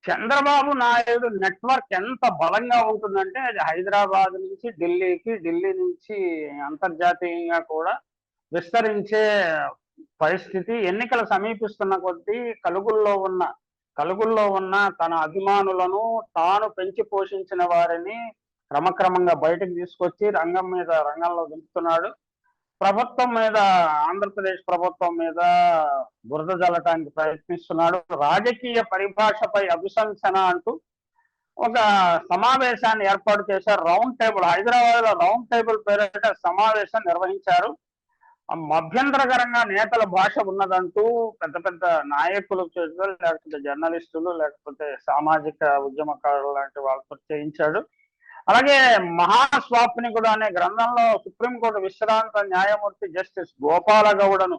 Chandrababu Naidu network ఎంత బలంగా ఉంటుందంటే అది హైదరాబాద్ నుంచి ఢిల్లీకి, ఢిల్లీ నుంచి అంతర్జాతీయంగా కూడా విస్తరించే పరిస్థితి. ఎన్నికలు సమీపిస్తున్న కొద్దీ కలుగుల్లో ఉన్న తన అభిమానులను తాను పెంచి పోషించిన వారిని క్రమక్రమంగా బయటకు తీసుకొచ్చి రంగంలో దింపుతున్నాడు. ప్రభుత్వం మీద, ఆంధ్రప్రదేశ్ ప్రభుత్వం మీద బురద జల్లటానికి ప్రయత్నిస్తున్నాడు. రాజకీయ పరిభాషపై అభిశంసన అంటూ ఒక సమావేశాన్ని ఏర్పాటు చేశారు. రౌండ్ టేబుల్, హైదరాబాద్ లో రౌండ్ టేబుల్ పేరిట సమావేశం నిర్వహించారు. మభ్యంతరకరంగా నేతల భాష ఉన్నదంటూ పెద్ద పెద్ద నాయకులు లేకపోతే జర్నలిస్టులు, లేకపోతే సామాజిక ఉద్యమకారులు లాంటి వాళ్ళతో చేయించాడు. అలాగే మహాస్వాప్నికుడు అనే గ్రంథంలో సుప్రీంకోర్టు విశ్రాంత న్యాయమూర్తి జస్టిస్ గోపాల గౌడను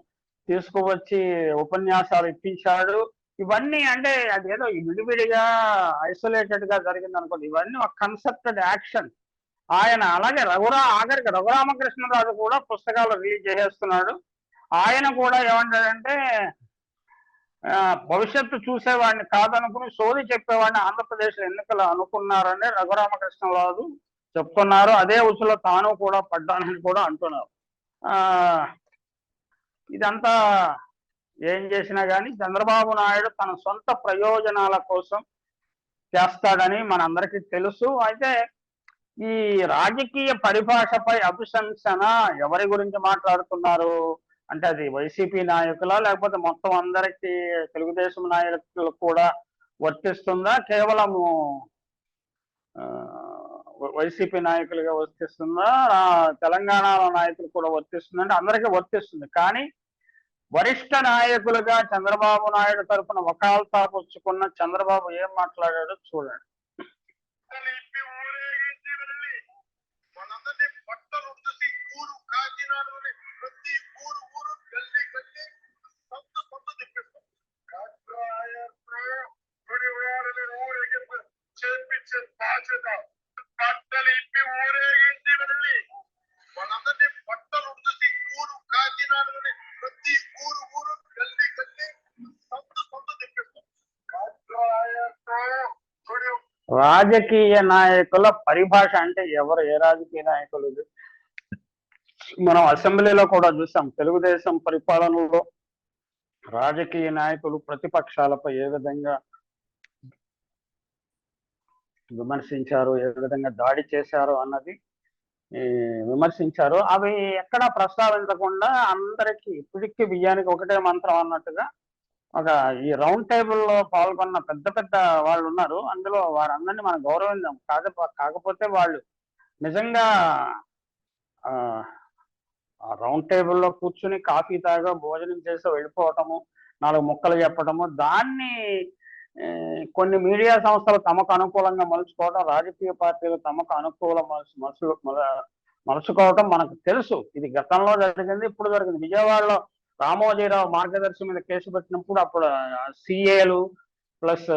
తీసుకువచ్చి ఉపన్యాసాలు ఇప్పించాడు. ఇవన్నీ అంటే అదేదో విడివిడిగా ఐసోలేటెడ్ గా జరిగింది అనుకోండి, ఇవన్నీ ఒక కన్సెప్టెడ్ యాక్షన్. ఆయన అలాగే ఆఖరికి రఘురామకృష్ణరాజు కూడా పుస్తకాలు రిలీజ్ చేసేస్తున్నాడు. ఆయన కూడా ఏమంటాడంటే భవిష్యత్తు చూసేవాడిని కాదనుకుని సోది చెప్పేవాడిని ఆంధ్రప్రదేశ్ ఎన్నికలు అనుకున్నారని రఘురామకృష్ణరాజు చెప్తున్నారు. అదే ఉసులో తాను కూడా పడ్డానని కూడా అంటున్నారు. ఇదంతా ఏం చేసినా కానీ చంద్రబాబు నాయుడు తన సొంత ప్రయోజనాల కోసం చేస్తాడని మనందరికీ తెలుసు. అయితే ఈ రాజకీయ పరిభాషపై అభిశంసన ఎవరి గురించి మాట్లాడుతున్నారు అంటే అది వైసీపీ నాయకులా, లేకపోతే మొత్తం అందరికీ తెలుగుదేశం నాయకులకు కూడా వర్తిస్తుందా, కేవలము వైసీపీ నాయకులుగా వర్తిస్తుందా, తెలంగాణలో నాయకులు కూడా వర్తిస్తుందా అంటే అందరికీ వర్తిస్తుంది. కానీ వరిష్ఠ నాయకులుగా చంద్రబాబు నాయుడు తరఫున వకాల్తా పుచ్చుకున్న చంద్రబాబు ఏం మాట్లాడాడో చూడండి. రాజకీయ నాయకుల పరిభాష అంటే ఎవరు, ఏ రాజకీయ నాయకులు? మనం అసెంబ్లీలో కూడా చూసాం. తెలుగుదేశం పరిపాలనలో రాజకీయ నాయకులు ప్రతిపక్షాలపై ఏ విధంగా విమర్శించారు, ఏ విధంగా దాడి చేశారు అన్నది విమర్శించారు. అవి ఎక్కడా ప్రస్తావించకుండా అందరికీ ఇప్పటికీ బియ్యానికి ఒకటే మంత్రం అన్నట్టుగా ఒక ఈ రౌండ్ టేబుల్లో పాల్గొన్న పెద్ద పెద్ద వాళ్ళు ఉన్నారు. అందులో వారందరినీ మనం గౌరవించాం. కాకపోతే వాళ్ళు నిజంగా ఆ రౌండ్ టేబుల్లో కూర్చుని కాఫీ తాగా భోజనం చేసి వెళ్ళిపోవటము, 4 ముక్కలు చెప్పటము, దాన్ని కొన్ని మీడియా సంస్థలు తమకు అనుకూలంగా మలుచుకోవడం, రాజకీయ పార్టీలు తమకు అనుకూల మలుచుకోవటం మనకు తెలుసు. ఇది గతంలో జరిగింది, ఇప్పుడు జరిగింది. విజయవాడలో రామోజీరావు మార్గదర్శి మీద కేసు పెట్టినప్పుడు అప్పుడు సిఏలు ప్లస్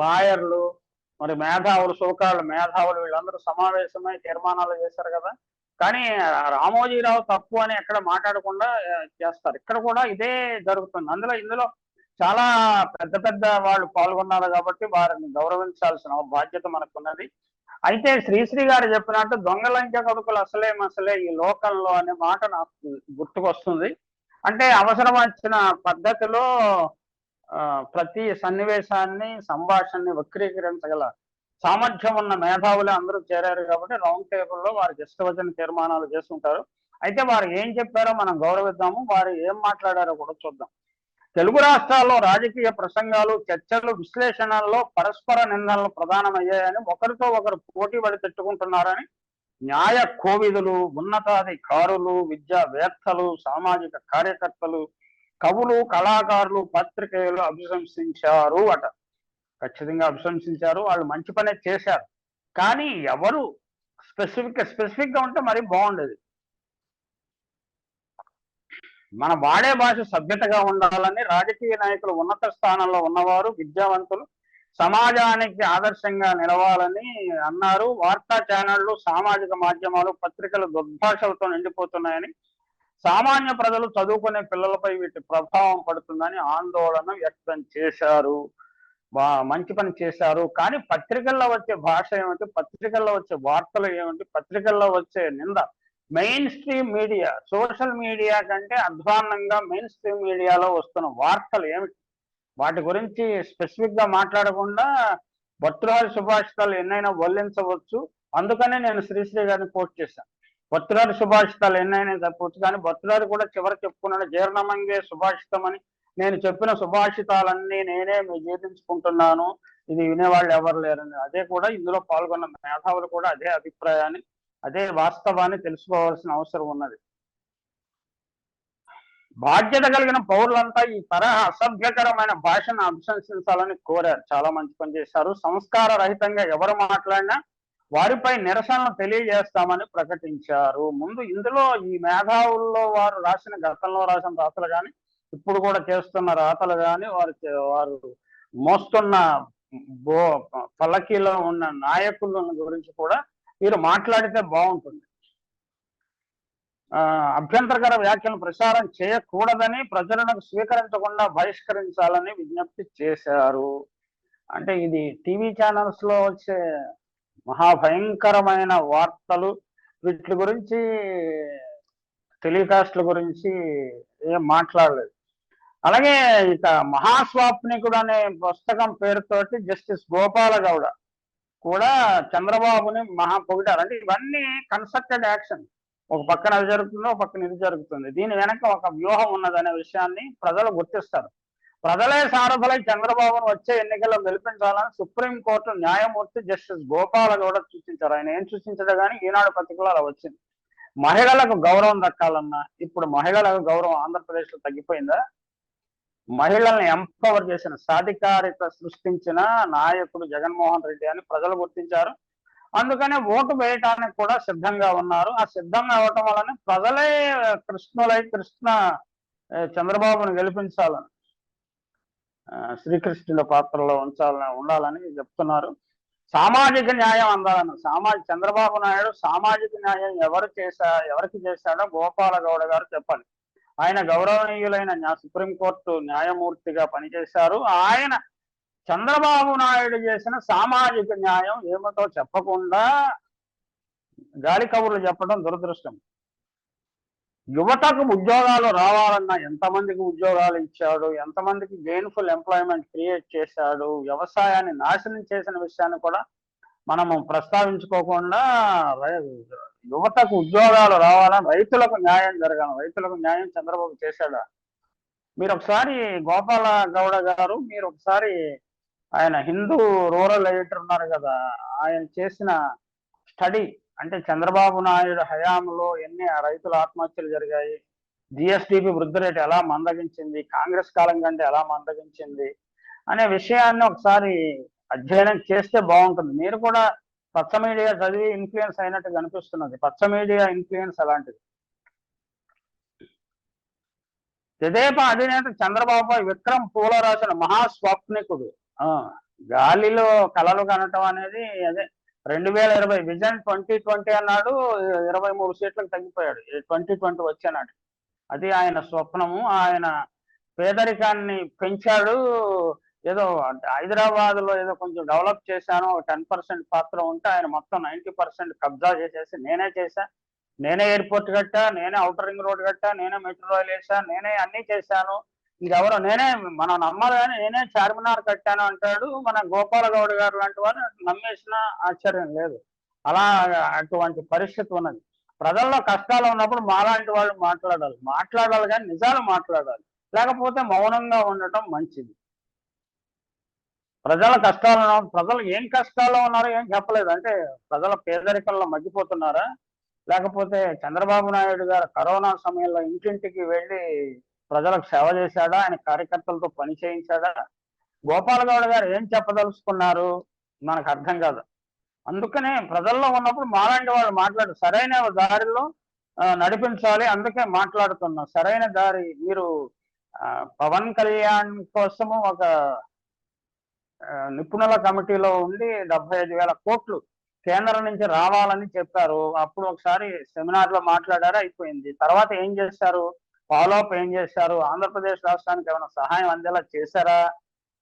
లాయర్లు, మరి మేధావులు, సోకాళ్ళు మేధావులు వీళ్ళందరూ సమావేశమై తీర్మానాలు చేశారు కదా. కానీ రామోజీరావు తప్పు అని ఎక్కడ మాట్లాడకుండా చేస్తారు. ఇక్కడ కూడా ఇదే జరుగుతుంది. ఇందులో చాలా పెద్ద పెద్ద వాళ్ళు పాల్గొన్నారు కాబట్టి వారిని గౌరవించాల్సిన బాధ్యత మనకున్నది. అయితే శ్రీశ్రీ గారు చెప్పినట్టు దొంగలంక కొడుకులు అసలే ఈ లోకంలో అనే మాట నాకు గుర్తుకొస్తుంది. అంటే అవసరం వచ్చిన పద్ధతిలో ప్రతి సన్నివేశాన్ని, సంభాషణని వక్రీకరించగల సామర్థ్యం ఉన్న మేధావులే అందరూ చేరారు కాబట్టి రౌండ్ టేబుల్లో వారికి ఇష్టవచ్చిన తీర్మానాలు చేస్తుంటారు. అయితే వారు ఏం చెప్పారో మనం గౌరవిద్దాము, వారు ఏం మాట్లాడారో కూడా చూద్దాం. తెలుగు రాష్ట్రాల్లో రాజకీయ ప్రసంగాలు, చర్చలు, విశ్లేషణల్లో పరస్పర నిందనలు ప్రధానమయ్యాయని, ఒకరితో ఒకరు పోటీ పడి తిట్టుకుంటున్నారని న్యాయ కోవిదులు, ఉన్నతాధికారులు, విద్యావేత్తలు, సామాజిక కార్యకర్తలు, కవులు, కళాకారులు, పత్రికేయులు అభిశంసించారు అట. ఖచ్చితంగా అభిశంసించారు. వాళ్ళు మంచి పనే చేశారు. కానీ ఎవరు స్పెసిఫిక్ గా ఉంటే మరి బాగుండేది. మన వాడే భాష సభ్యతగా ఉండాలని, రాజకీయ నాయకులు ఉన్నత స్థానంలో ఉన్నవారు, విద్యావంతులు సమాజానికి ఆదర్శంగా నిలవాలని అన్నారు. వార్తా ఛానళ్లు, సామాజిక మాధ్యమాలు, పత్రికలు దుర్భాషలతో నిండిపోతున్నాయని, సామాన్య ప్రజలు చదువుకునే పిల్లలపై వీటి ప్రభావం పడుతుందని ఆందోళన వ్యక్తం చేశారు. మంచి పని చేశారు. కానీ పత్రికల్లో వచ్చే భాష ఏమిటి, పత్రికల్లో వచ్చే వార్తలు ఏమిటి, పత్రికల్లో వచ్చే నింద, main stream media, social media కంటే అధ్వాన్నంగా మెయిన్ స్ట్రీమ్ మీడియాలో వస్తున్న వార్తలు ఏమిటి, వాటి గురించి స్పెసిఫిక్ గా మాట్లాడకుండా భర్తృహరి సుభాషితాలు ఎన్నైనా వల్లించవచ్చు. అందుకనే నేను శ్రీశ్రీ గారిని కోట్ చేశాను. భర్తృహరి సుభాషితాలు ఎన్నైనా చెప్పవచ్చు, కానీ భర్తృహరి కూడా చివరి చెప్పుకున్నాడు జీర్ణమంగే సుభాషితం అని. నేను చెప్పిన సుభాషితాలన్నీ నేనే జీర్ణించుకుంటున్నాను, ఇది వినేవాళ్ళు ఎవరు లేరని. అదే కూడా ఇందులో పాల్గొన్న మేధావులు కూడా అదే అభిప్రాయాన్ని, అదే వాస్తవాన్ని తెలుసుకోవాల్సిన అవసరం ఉన్నది. బాధ్యత కలిగిన పౌరులంతా ఈ తరహా అసభ్యకరమైన భాషను అభిశంసించాలని కోరారు. చాలా మంచి పని చేశారు. సంస్కార రహితంగా ఎవరు మాట్లాడినా వారిపై నిరసనలు తెలియజేస్తామని ప్రకటించారు. ముందు ఇందులో ఈ మేధావుల్లో వారు గతంలో రాసిన రాతలు కానీ, ఇప్పుడు కూడా చేస్తున్న రాతలు కానీ, వారు మోస్తున్న పల్లకీలో ఉన్న నాయకుల గురించి కూడా వీరు మాట్లాడితే బాగుంటుంది. అభ్యంతరకర వ్యాఖ్యలను ప్రసారం చేయకూడదని, ప్రజలను స్వీకరించకుండా బహిష్కరించాలని విజ్ఞప్తి చేశారు. అంటే ఇది టీవీ ఛానల్స్ లో వచ్చే మహాభయంకరమైన వార్తలు, వీటి గురించి టెలికాస్ట్ల గురించి ఏం మాట్లాడలేదు. అలాగే ఇక మహాస్వాప్నికుడు అనే పుస్తకం పేరుతోటి జస్టిస్ గోపాల గౌడ కూడా చంద్రబాబుని మహా పొగిడారు. అంటే ఇవన్నీ కన్స్ట్రక్టెడ్ యాక్షన్. ఒక పక్కన అది జరుగుతుంది, ఒక పక్కన ఇది జరుగుతుంది. దీని వెనక ఒక వ్యూహం ఉన్నదనే విషయాన్ని ప్రజలు గుర్తిస్తారు. ప్రజలే సారథులై చంద్రబాబును వచ్చే ఎన్నికల్లో గెలిపించాలని సుప్రీంకోర్టు న్యాయమూర్తి జస్టిస్ గోపాల గౌడ సూచించారు. ఆయన ఏం సూచించడు కానీ ఈనాడు పత్రికలో అలా వచ్చింది. మహిళలకు గౌరవం దక్కాలన్నా, ఇప్పుడు మహిళలకు గౌరవం ఆంధ్రప్రదేశ్ లో తగ్గిపోయిందా? మహిళల్ని ఎంపవర్ చేసిన, సాధికారిత సృష్టించిన నాయకుడు జగన్మోహన్ రెడ్డి అని ప్రజలు గుర్తించారు. అందుకనే ఓటు వేయటానికి కూడా సిద్ధంగా ఉన్నారు. ఆ సిద్ధంగా అవటం వలన ప్రజలే కృష్ణ చంద్రబాబును గెలిపించాలని, శ్రీకృష్ణుల పాత్రలో ఉండాలని చెప్తున్నారు. సామాజిక న్యాయం అందాలని, చంద్రబాబు నాయుడు సామాజిక న్యాయం ఎవరికి చేశాడో గోపాల గౌడ గారు చెప్పాలి. ఆయన గౌరవనీయులైన సుప్రీంకోర్టు న్యాయమూర్తిగా పనిచేశారు. ఆయన చంద్రబాబు నాయుడు చేసిన సామాజిక న్యాయం ఏమిటో చెప్పకుండా గాలి కబుర్లు చెప్పడం దురదృష్టం. యువతకు ఉద్యోగాలు రావాలన్నా ఎంతమందికి ఉద్యోగాలు ఇచ్చాడు, ఎంతమందికి గెయిన్ఫుల్ ఎంప్లాయ్మెంట్ క్రియేట్ చేశాడు, వ్యవసాయాన్ని నాశనం చేసిన విషయాన్ని కూడా మనము ప్రస్తావించుకోకుండా, యువతకు ఉద్యోగాలు రావాలని, రైతులకు న్యాయం జరగాలి, రైతులకు న్యాయం చంద్రబాబు చేశాడా? మీరు ఒకసారి గోపాల గౌడ గారు, మీరు ఒకసారి ఆయన హిందూ రూరల్ ఎడిటర్ ఉన్నారు కదా, ఆయన చేసిన స్టడీ, అంటే చంద్రబాబు నాయుడు హయాంలో ఎన్ని రైతుల ఆత్మహత్యలు జరిగాయి, జిఎస్టిపి వృద్ధి రేటు ఎలా మందగించింది, కాంగ్రెస్ కాలం కంటే ఎలా మందగించింది అనే విషయాన్ని ఒకసారి అధ్యయనం చేస్తే బాగుంటుంది. మీరు కూడా పచ్చ మీడియా చదివి ఇన్ఫ్లుయెన్స్ అయినట్టు కనిపిస్తున్నది. పచ్చ మీడియా ఇన్ఫ్లుయెన్స్ అలాంటిది. తెదేపా అధినేత చంద్రబాబుపై విక్రమ్ పూల రాసిన మహాస్వప్నికుడు, గాలిలో కలలు కనటం అనేది అదే 2020 విజన్ 2020 అన్నాడు, 23 సీట్లకు తగ్గిపోయాడు 2020 వచ్చేనాడు. అది ఆయన స్వప్నము. ఆయన పేదరికాన్ని పెంచాడు. ఏదో హైదరాబాద్ లో ఏదో కొంచెం డెవలప్ చేశాను, 10% పాత్ర ఉంటే ఆయన మొత్తం 90% కబ్జా చేసేసి నేనే చేశా, నేనే ఎయిర్పోర్ట్ కట్టా, నేనే ఔటర్ రింగ్ రోడ్ కట్టా, నేనే మెట్రో రైల్ వేసా, నేనే అన్ని చేశాను, ఇంకెవరో మనం నమ్మాలి కానీ నేనే చార్మినార్ కట్టాను అంటాడు. మన గోపాల గౌడ్ గారు లాంటి వారు నమ్మేసిన ఆశ్చర్యం లేదు. అలా అటువంటి పరిస్థితి ఉన్నది. ప్రజల్లో కష్టాలు ఉన్నప్పుడు మాలాంటి వాళ్ళు మాట్లాడాలి కానీ నిజాలు మాట్లాడాలి, లేకపోతే మౌనంగా ఉండటం మంచిది. ప్రజల కష్టాలు ప్రజలు ఏం కష్టాల్లో ఉన్నారో ఏం చెప్పలేదు. అంటే ప్రజల పేదరికంలో మగ్గిపోతున్నారా, లేకపోతే చంద్రబాబు నాయుడు గారు కరోనా సమయంలో ఇంటింటికి వెళ్ళి ప్రజలకు సేవ చేశాడా, ఆయన కార్యకర్తలతో పని చేయించాడా, గోపాల గౌడ గారు ఏం చెప్పదలుచుకున్నారు మనకు అర్థం కాదు. అందుకనే ప్రజల్లో ఉన్నప్పుడు మాలాంటి వాళ్ళు సరైన దారిలో నడిపించాలి, అందుకే మాట్లాడుతున్నాం. సరైన దారి. మీరు పవన్ కళ్యాణ్ కోసము ఒక నిపుణుల కమిటీలో ఉండి 75,000 కోట్లు కేంద్రం నుంచి రావాలని చెప్పారు. అప్పుడు ఒకసారి సెమినార్ లో మాట్లాడారు, అయిపోయింది. తర్వాత ఏం చేశారు, ఫాలోఅప్ ఏం చేశారు, ఆంధ్రప్రదేశ్ రాష్ట్రానికి ఏమైనా సహాయం అందేలా చేశారా?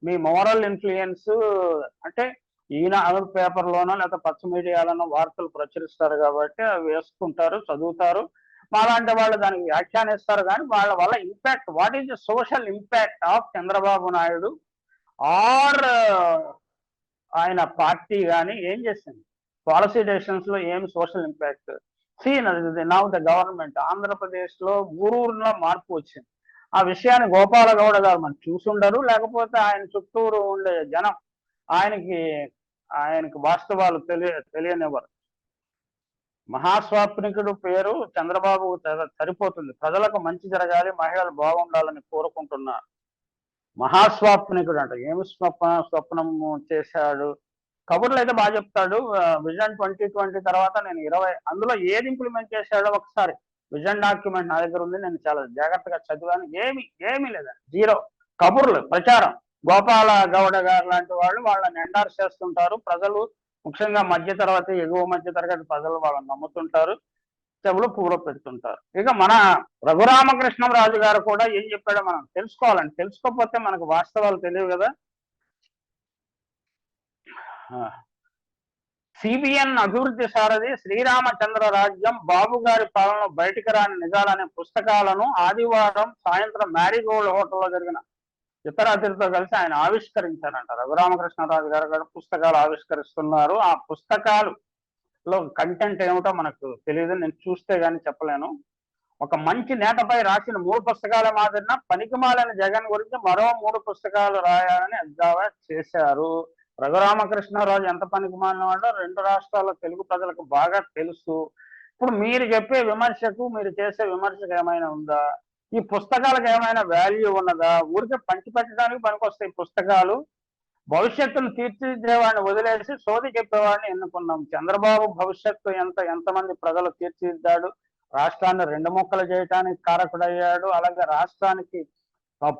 మీ మోరల్ ఇన్ఫ్లుయెన్స్ అంటే ఈనాడు పేపర్లోనో లేకపోతే పచ్చ మీడియాలోనో వార్తలు ప్రచురిస్తారు కాబట్టి అవి వేసుకుంటారు, చదువుతారు. మాలాంటి వాళ్ళు దానికి వ్యాఖ్యానిస్తారు. కానీ వాళ్ళ వల్ల impact, what is the social impact of Chandrababu Naidu or ఆయన పార్టీ కానీ ఏం చేసింది, పాలసీ డెసిషన్స్ లో ఏం social impact? Now the government Andhra Pradesh లో ఊరూరులో మార్పు వచ్చింది. ఆ విషయాన్ని గోపాల గౌడ గారు మనం చూసుండరు, లేకపోతే ఆయన చుట్టూరు ఉండే జనం ఆయనకి వాస్తవాలు తెలియనివ్వరు. మహాస్వాప్నికుడు పేరు చంద్రబాబు సరిపోతుంది. ప్రజలకు మంచి జరగాలి, మహిళలు బాగుండాలని కోరుకుంటున్నారు. మహాస్వాప్నికుడు అంట. ఏమి స్వప్నం చేశాడు? కబుర్లు అయితే బాగా చెప్తాడు. విజన్ 2020 తర్వాత నేను 20 అందులో ఏది ఇంప్లిమెంట్ చేశాడో ఒకసారి విజన్ డాక్యుమెంట్ నా దగ్గర ఉంది, నేను చాలా జాగ్రత్తగా చదివాను. ఏమీ లేదా, జీరో. కబుర్లు, ప్రచారం. గోపాల గౌడ గారు లాంటి వాళ్ళు వాళ్ళని ఎండార్స్ చేస్తుంటారు. ప్రజలు ముఖ్యంగా మధ్యతరగతి, ఎగువ మధ్యతరగతి ప్రజలు వాళ్ళని నమ్ముతుంటారు, చెవులు పూర పెడుతుంటారు. ఇక మన రఘురామకృష్ణరాజు గారు కూడా ఏం చెప్పాడో మనం తెలుసుకోవాలండి. తెలుసుకోకపోతే మనకు వాస్తవాలు తెలియవు కదా. సిబిఎన్ అభివృద్ధి సారథి, శ్రీరామచంద్ర రాజ్యం, బాబు గారి పాలన, బయటికి రాని నిజాలనే పుస్తకాలను ఆదివారం సాయంత్రం మ్యారీగోల్డ్ హోటల్లో జరిగిన ఇతర అతిథితో కలిసి ఆయన ఆవిష్కరించారంట. రఘురామకృష్ణరాజు గారు కూడా పుస్తకాలు ఆవిష్కరిస్తున్నారు. ఆ పుస్తకాలలో కంటెంట్ ఏమిటో మనకు తెలియదు, నేను చూస్తే గానీ చెప్పలేను. ఒక మంచి నేతపై రాసిన 3 పుస్తకాల మాదిరిన పనికిమాలిన జగన్ గురించి మరో 3 పుస్తకాలు రాయాలని ఎద్దావా చేశారు. రఘురామకృష్ణరాజు ఎంత పనికిమాలిన వాడో 2 రాష్ట్రాల తెలుగు ప్రజలకు బాగా తెలుసు. ఇప్పుడు మీరు చెప్పే విమర్శకు, మీరు చేసే విమర్శకు ఏమైనా ఉందా? ఈ పుస్తకాలకు ఏమైనా వాల్యూ ఉన్నదా? ఊరికే పంచిపెట్టడానికి పనికొస్తాయి పుస్తకాలు. భవిష్యత్తును తీర్చిదిద్దేవాడిని వదిలేసి సోది చెప్పేవాడిని ఎన్నుకున్నాం. చంద్రబాబు భవిష్యత్తు ఎంతమంది ప్రజలు తీర్చిదిద్దాడు? రాష్ట్రాన్ని 2 ముక్కలు చేయటానికి కారకుడయ్యాడు. అలాగే రాష్ట్రానికి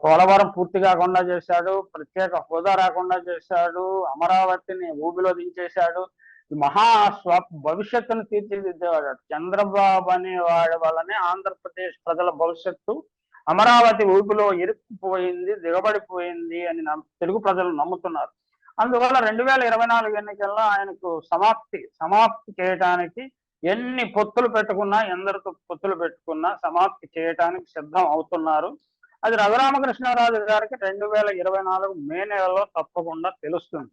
పోలవరం పూర్తి కాకుండా చేశాడు, ప్రత్యేక హోదా రాకుండా చేశాడు, అమరావతిని ఊబిలో దించేశాడు. భవిష్యత్తును తీర్చిదిద్దేవాడు చంద్రబాబు అనేవాడి వల్లనే ఆంధ్రప్రదేశ్ ప్రజల భవిష్యత్తు అమరావతి ఊబిలో ఇరుక్కుపోయింది, దిగబడిపోయింది అని తెలుగు ప్రజలు నమ్ముతున్నారు. అందువల్ల 2024 ఎన్నికల్లో ఆయనకు సమాప్తి చేయడానికి ఎన్ని పొత్తులు పెట్టుకున్నా, ఎందరితో పొత్తులు పెట్టుకున్నా సమాప్తి చేయడానికి సిద్ధం అవుతున్నారు. అది రఘురామకృష్ణరాజు గారికి 2024 మే నెలలో తప్పకుండా తెలుస్తుంది.